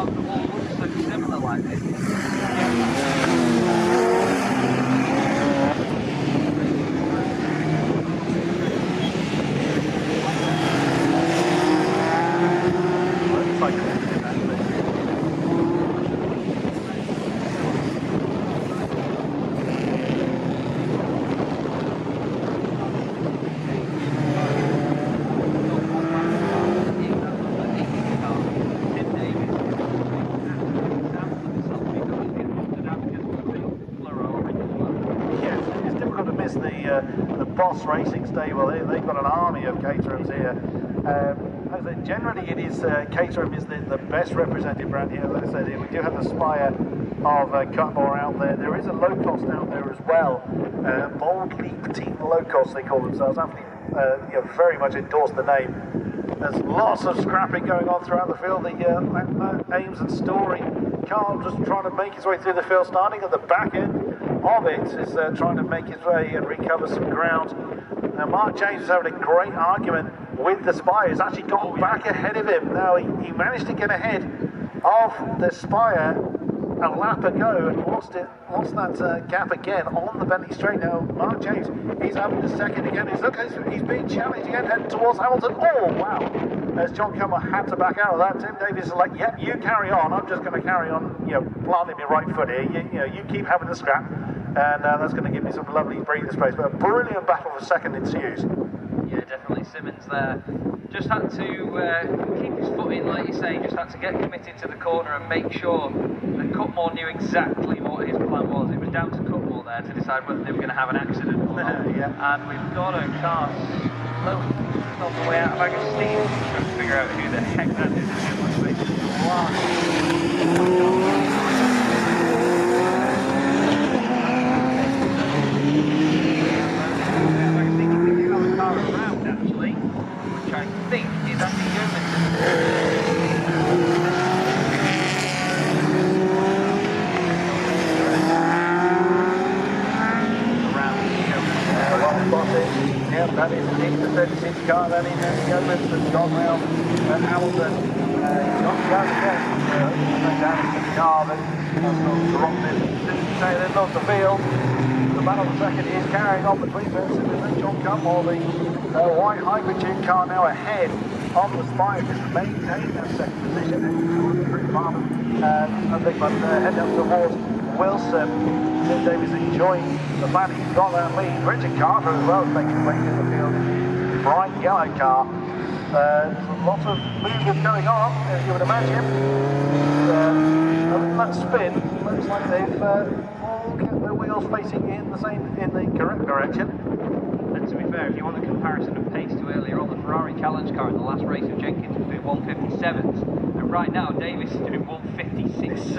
cars that all look so similar like this. The Boss Racing stable. They've got an army of Caterhams here. As I said, generally it is Caterham is the best represented brand here. As I said, we do have the Spire of Cutmore out there. There is a low cost out there as well. Boldly Petite Low Cost they call themselves. Actually, very much endorse the name. There's lots of scrapping going on throughout the field. The Ames and Story car just trying to make his way through the field, starting at the back end of it, is trying to make his way and recover some ground. Now Mark James is having a great argument with the Spire. He's actually got back ahead of him. Now he managed to get ahead of the Spire a lap ago and lost that gap again on the Bentley Straight. Now Mark James, he's having a second again. He's being challenged again, heading towards Hamilton. Oh wow! As John Cumber had to back out of that, Tim Davies is like, yep, you carry on. I'm just going to carry on, planting my right foot here. You keep having the scrap, and that's going to give me some lovely breathing space. But a brilliant battle for second ensues. Yeah, definitely Simmons there. Just had to keep his foot in, like you say, just had to get committed to the corner and make sure that Cutmore knew exactly what his plan was. It was down to Cutmore there to decide whether they were going to have an accident or not. Yeah. And we've got a car slowly on the way out of Agostino, trying to figure out who the heck that is. I think is actually Yeoman. Yeah, that is indeed the 36 car. That is Yeoman's that's gone round Hamilton. He's not down again. Down in the car, but that's not dropped it. Didn't say they've lost the field. The battle for second is carrying on between Benson and John Cutmore. The white hybrid tune car now ahead of the Spire, just maintain that second position. I think but heading up towards Wilson. Tim Davies enjoying the fact he's got that lead. Richard Carter as well is making his way through the field. Bright yellow car. Lots of movement going on, as you would imagine. That spin looks like they've all kept their wheels facing in the correct direction. And to be fair, if you want a comparison of pace to earlier on, the Ferrari challenge car in the last race of Jenkins was doing 157s, and right now Davis is doing 156. Just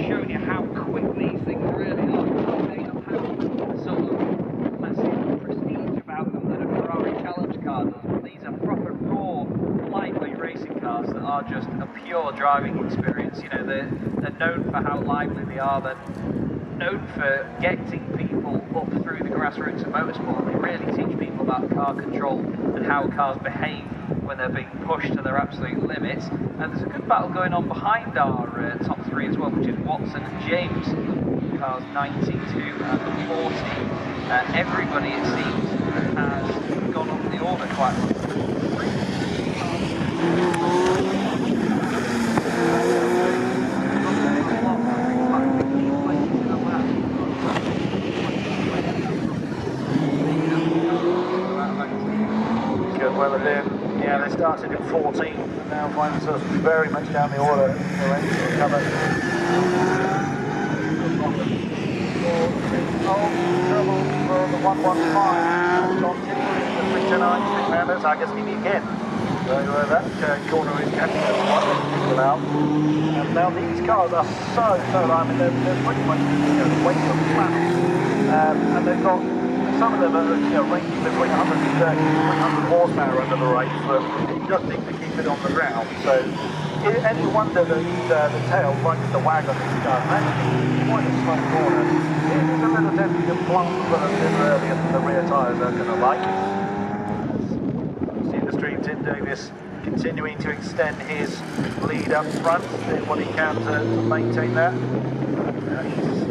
showing you how quick these things really are. They don't have the sort of massive prestige about them that a Ferrari challenge car does. These are proper raw, lightweight racing cars that are just a pure driving experience. They're known for how lively they are. They're known for getting people up through the grassroots of motorsport. They really teach people about car control and how cars behave when they're being pushed to their absolute limits. And there's a good battle going on behind our top three as well, which is Watson and James. Cars 92 and 40. Everybody, it seems, has gone up the order quite well. Yeah, they started in 14 and now find themselves very much down the order. They're ready to recover. Trouble for the 115. John Tippler in the 329 6-rounders. I guess maybe again. So that corner is catching us people out. And now these cars are so low. I mean, they're pretty much weight of flat. And they've got some of them are ranging between 130 and 300 horsepower under the rates, but nothing to keep it on the ground. So any wonder that the tail right at the wag on these cars. That's quite a slow corner. It is a little tempting to plump for them in early, and the rear tyres are going to like it. See the stream, Tim Davis continuing to extend his lead up front, doing what he can to maintain that. He's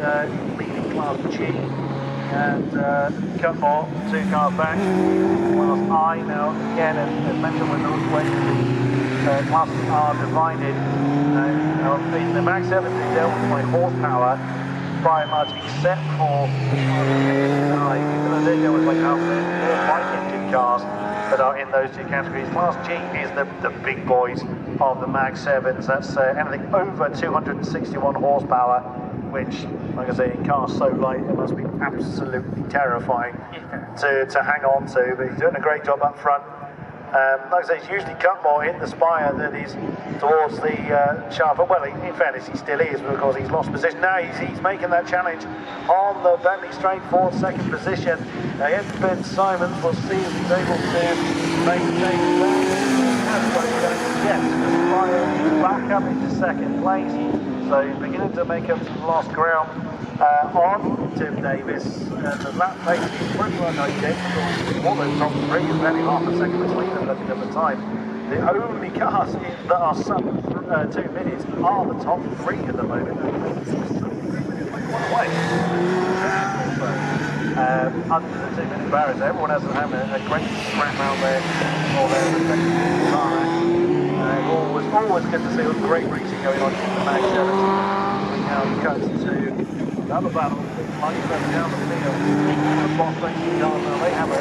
leading Class G, and Cutmore 2 cars back. Class I now, again, as mentioned, when the classes are divided. In the Max 7 they dealt with my horsepower by and large, except for even though they deal with like bike engine cars that are in those two categories. Class G is the big boys of the Mag 7s. That's anything over 261 horsepower, which, like I say, in cars so light, it must be absolutely terrifying to hang on to. But he's doing a great job up front. Like I say, it's usually Cutmore in the spire that is towards the sharper. Well, in fairness, he still is, but of course he's lost position. Now he's making that challenge on the Bentley straight for second position against Ben Simons. We'll see if he's able to maintain that. That's what he's going to get. The spire is back up into second place, so he's beginning to make up some lost ground on Tim Davis. The lap pace is pretty much identical. All those top three is only half a second between them looking at the time. The only cars that are sub 2 minutes are the top three at the moment. What a way. Under the 2 minute barriers, everyone else is having a great scrap out there for their respective car. Always good to see a great racing going on in the Mag 7. We now cut to another battle, like further down the field. Boss racing cars now, they have a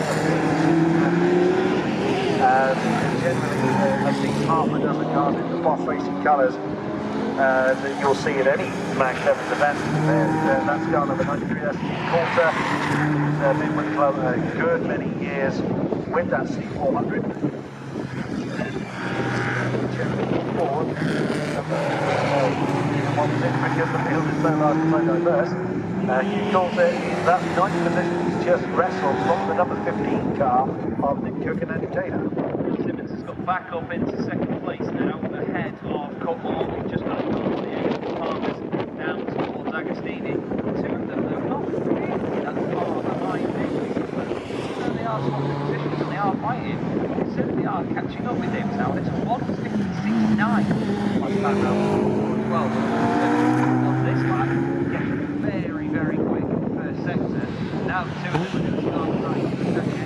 generally, I've seen half a dozen cars in the Boss racing colours that you'll see at any Mag 7 event. That's car number 93, that's Coulter, who's been with the club a good many years with that C400. Forward. Because the field is so large and so diverse. Coulter is that 9th position. He's just wrestled from the number 15 car of the Cook and Entertainer. Simmons has got back up into second place now, ahead of Cutmore, just got across the edge of the partners down towards Agostini. Two of them, though, not really that far behind Davis. Even though they are swapping positions and they are fighting, they certainly are catching up with him now. It's 1:56.9 on the background. Well, on this lap, getting very, very quick first sector. Now two of them are going to start trying to Davis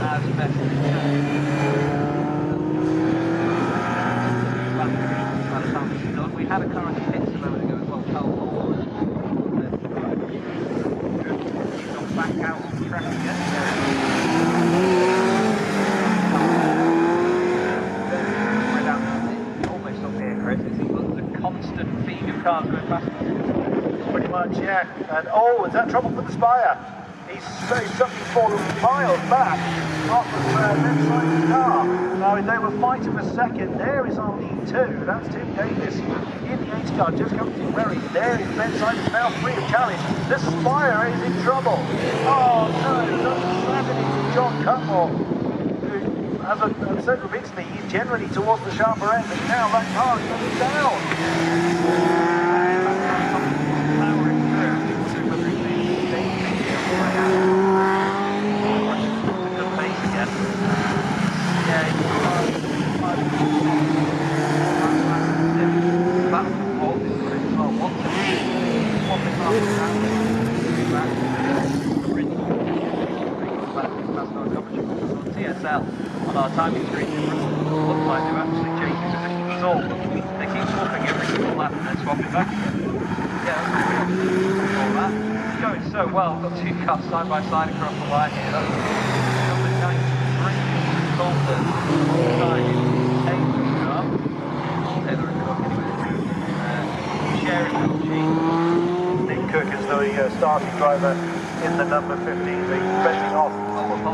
as best they can. By the time this is done, we had a car in the pits a moment ago as well, Cutmore. He's gone back out on track again. Constant feed of cars going past. Pretty much, yeah. And is that trouble for the spire? He's something fallen miles back off of Ben Simon's car. Now, they were fighting for second. There is our lead two. That's Tim Davis in the H car, just coming to Berry. There is Ben Simons now free of challenge. The spire is in trouble. Oh no, that's savage. John Cutmore. As I said repeatedly, he's generally towards the sharper end, but now that car is coming down. Powering through. Good pace again. Yeah, that's the fault as well. What's TSL on our timing screen looks like they're actually changing positions at all. They keep swapping every single lap and then swapping back again. Yeah, all that. It's going so well. We've got two cars side by side across the line here. That's number 93, Coulter, alongside Taylor's car. Taylor and Cook anyway. Sharing LG. Nick Cook is the starting driver in the number 15, the betting off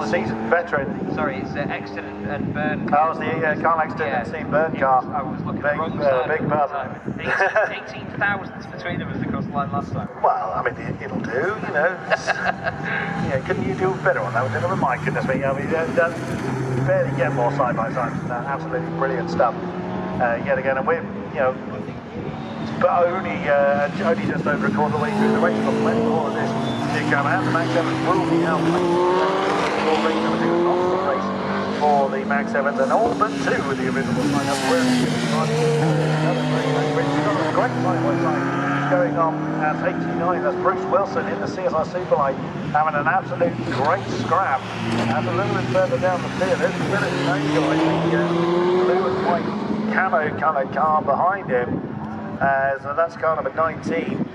seasoned veteran. Sorry, it's Exton and Byrne. That was the Carl Exton and Steve Byrne car. I was looking at the wrong side. Big pardon. 18 thousandths between them as they crossed the line last time. Well, I mean, it'll do, you know. Yeah, couldn't you do better on that? Never mind, goodness me. I mean, barely get more side by side. Absolutely brilliant stuff. Yet again, and we're, you know, but only just over a quarter way through the race. But when all of this did come out, the Max 7 will be out. Race, I think it was not the race for the Max 7s, and all but 2 with the original lineup. Great side-by-side going on at 89. That's Bruce Wilson in the CSR Superlight, having an absolute great scrap. And a little bit further down the field, there's a bit of danger. I think blue and white camo coloured car behind him. So that's car number 19.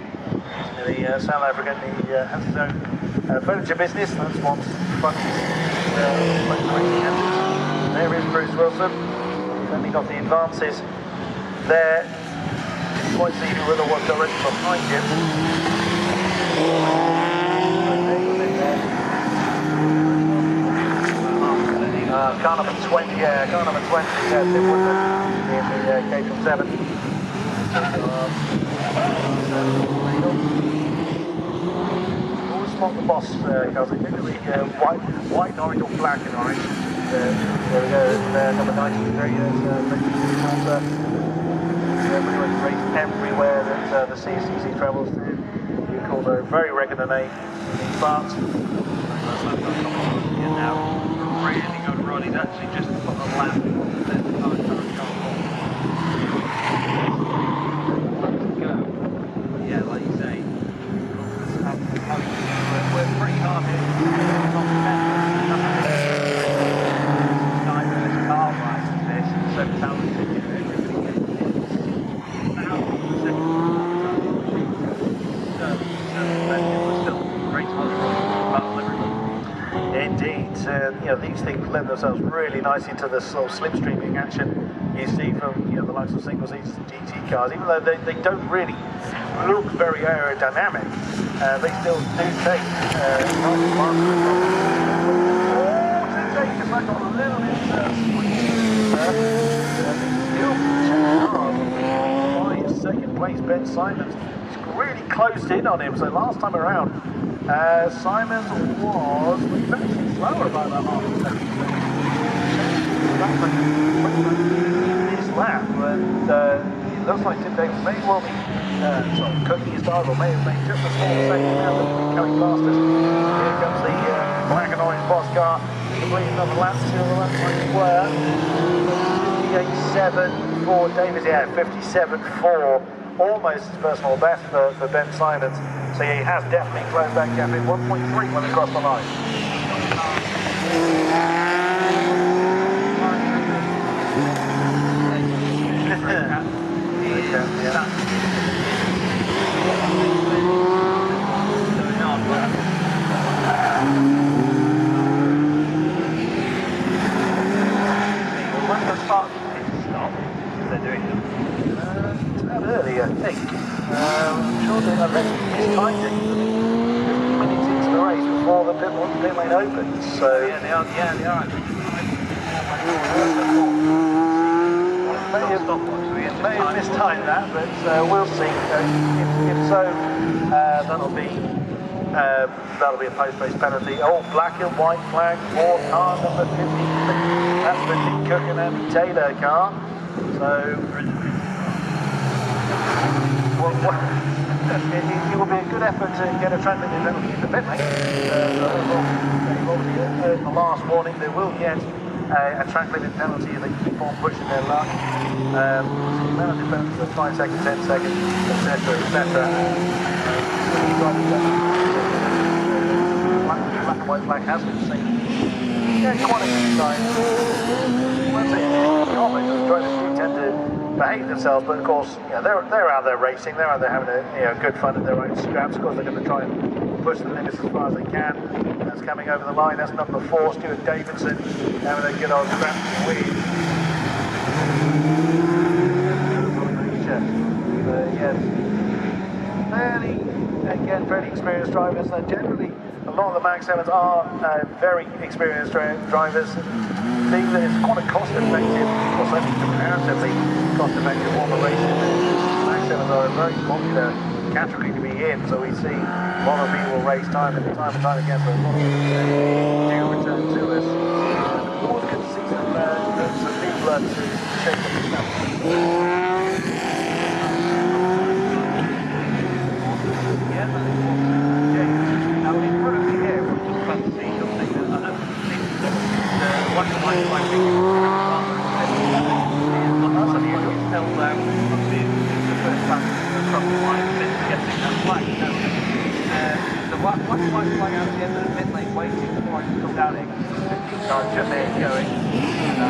The South African, he has his own furniture business. That's what's front there is Bruce Wilson. Certainly got the advances there. Didn't quite see who the one directly behind him. Car number 20, car number 20, Tim Woodman in the Caterham 7. Always spot the boss cars, particularly white and orange or black and orange. There we go, number 93, everyone's raced everywhere that the CSCC travels through. Vehicles are a very regular name, but now really good run. He's actually just put a lap on the yeah, like you say, we're pretty hard here. Diverse car like this, so talented. Indeed, these things lend themselves really nicely to the sort of slipstreaming action you see from the likes of single seat GT cars. Even though they don't really look very aerodynamic, they still do take nice advantage. Because I got a little bit by second place Ben Simons. He's really closed in on him. So last time around, Simons was actually slower by about half a second. His lap, but it looks like Tim Davis may well be sort of cooking his dial, or may have made just a small second now that he's coming fastest. Here comes the black and orange boss car, completing another lap to the left like square. 58.7 for Davis, 57.4. Almost his personal best for Ben Simons. So he has definitely closed that gap in 1.3 when across the line. When the start stop, they're doing them. Early, I think. I'm sure that I read his timed it 15 minutes into the race before the pit lane opens. So yeah, they are. May have mistimed that, but we'll see. If so, that'll be a post-race penalty. Oh, black and white flag for car number 50. That's the Nick Cook and Andy Taylor car. So it will be a good effort to get a track limit penalty in the pit lane. The last warning, they will get a track limit penalty if they keep on pushing their luck. Penalty penalties for 5 seconds, 10 seconds, etc. Black and white flag has been seen. Quite a few times. Drivers do tend to behave themselves, but of course, they're out there racing. They're out there having a good fun at their own scraps. Of course, they're going to try and push the limits as far as they can. That's coming over the line. That's number 4, Stuart Davidson, having a good old scrap to win. Fairly experienced drivers, and generally a lot of the Max 7s are very experienced drivers. Being that it's quite a cost-effective, or certainly comparatively cost-effective form of racing, Max 7s are a very popular category to be in, so we see a lot of people race time and time again, so a lot of them do return to us. It's always good to see some new blood to shake up the stuff. Black and white the line fence getting that flag. So, the white flag out at the end of the pit lane waiting before I just come down here. 15 cars just there going.